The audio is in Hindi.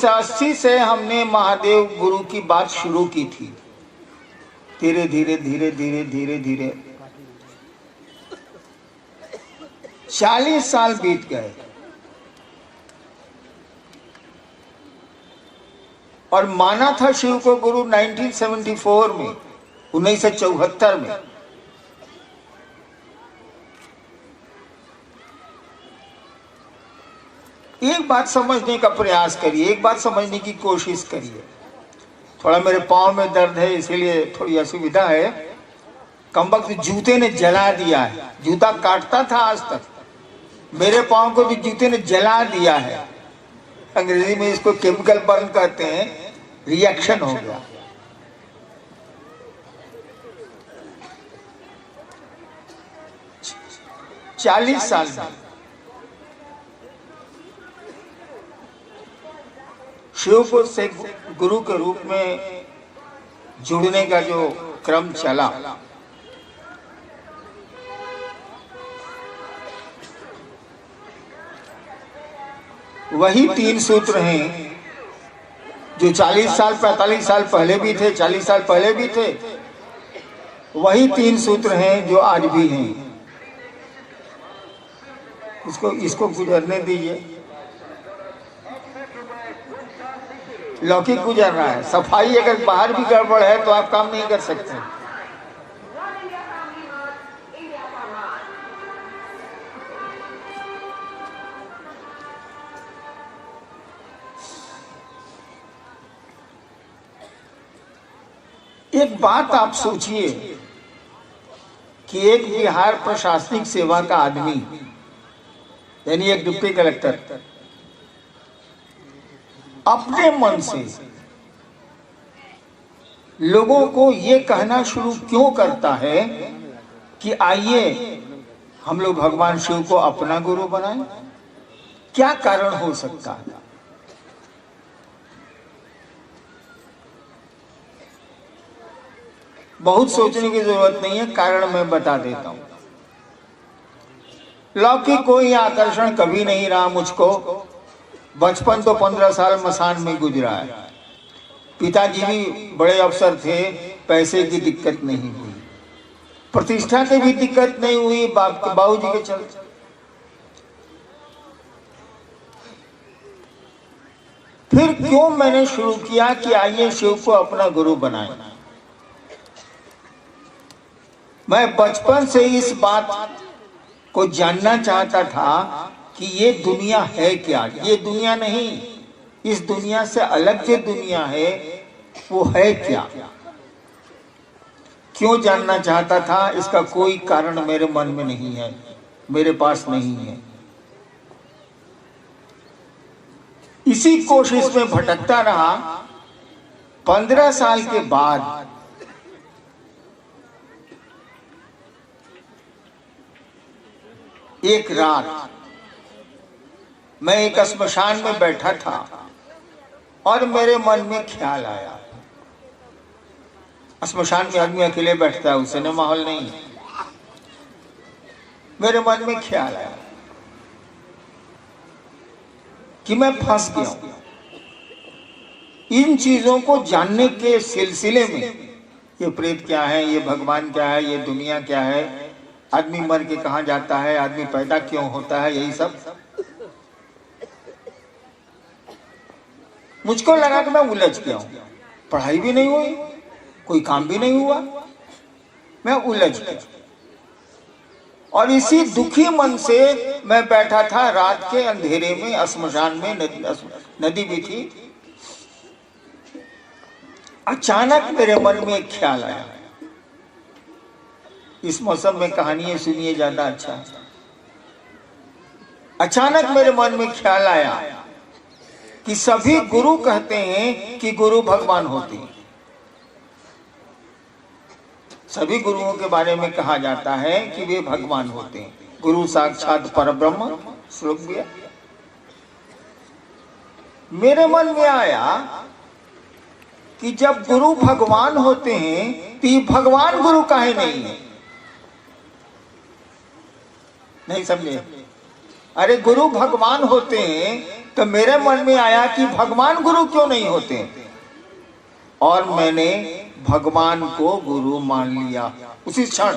1980 से हमने महादेव गुरु की बात शुरू की थी। धीरे धीरे धीरे धीरे धीरे धीरे 40 साल बीत गए और माना था शिव को गुरु 1974 में, 1974 में। एक बात समझने का प्रयास करिए, एक बात समझने की कोशिश करिए। थोड़ा मेरे पाँव में दर्द है इसीलिए थोड़ी असुविधा है। कमबख्त जूते ने जला दिया है। जूता काटता था आज तक, मेरे पाँव को भी जूते ने जला दिया है। अंग्रेजी में इसको केमिकल बर्न कहते हैं, रिएक्शन हो गया। चालीस साल में शिव को से गुरु के रूप में जुड़ने का जो क्रम चला, वही 3 सूत्र हैं जो 40 साल 45 साल पहले भी थे, 40 साल पहले भी थे। वही 3 सूत्र हैं जो आज भी हैं। इसको गुजरने दीजिए। लौकिक गुजर रहा है। सफाई अगर बाहर भी गड़बड़ है तो आप काम नहीं कर सकते। एक बात आप सोचिए कि एक बिहार प्रशासनिक सेवा का आदमी, यानी एक डिप्टी कलेक्टर, अपने मन से लोगों को ये कहना शुरू क्यों करता है कि आइए हम लोग भगवान शिव को अपना गुरु बनाएं? क्या कारण हो सकता है? बहुत सोचने की जरूरत नहीं है, कारण मैं बता देता हूं। लौकिक कोई आकर्षण कभी नहीं रहा मुझको। बचपन तो 15 साल मसान में गुजरा है। पिताजी भी बड़े अफसर थे, पैसे की दिक्कत नहीं हुई, प्रतिष्ठा की भी दिक्कत नहीं हुई बाबूजी के चलते। फिर क्यों मैंने शुरू किया कि आइए शिव को अपना गुरु बनाएं। मैं बचपन से इस बात को जानना चाहता था कि ये दुनिया है क्या। ये दुनिया नहीं, इस दुनिया से अलग जो दुनिया है वो है क्या। क्यों जानना चाहता था, इसका कोई कारण मेरे मन में नहीं है, मेरे पास नहीं है। इसी कोशिश में भटकता रहा। 15 साल के बाद एक रात मैं एक श्मशान में बैठा था और मेरे मन में ख्याल आया। श्मशान में आदमी अकेले बैठता है, उससे न माहौल नहीं है। मेरे मन में ख्याल आया कि मैं फंस गया हूं। इन चीजों को जानने के सिलसिले में, ये प्रेत क्या है, ये भगवान क्या है, ये दुनिया क्या है, आदमी मर के कहां जाता है, आदमी पैदा क्यों होता है, यही सब मुझको लगा कि मैं उलझ गया हूं। पढ़ाई भी नहीं हुई, कोई काम भी नहीं हुआ, मैं उलझ गया। और इसी दुखी मन से मैं बैठा था रात के अंधेरे में श्मशान में। नदी भी थी। अचानक मेरे मन में एक ख्याल आया। इस मौसम में कहानियां सुनिए, ज्यादा अच्छा है। अचानक मेरे मन में ख्याल आया कि सभी गुरु कहते हैं कि गुरु भगवान होते हैं। सभी गुरुओं के बारे में कहा जाता है कि वे भगवान होते हैं। गुरु साक्षात परब्रह्म श्लोक दिया। मेरे मन में आया कि जब गुरु भगवान होते हैं तो ये भगवान गुरु काहे नहीं है? नहीं समझे? अरे गुरु भगवान होते हैं तो मेरे मन में आया कि भगवान गुरु क्यों नहीं होते, और मैंने भगवान को गुरु मान लिया उसी क्षण।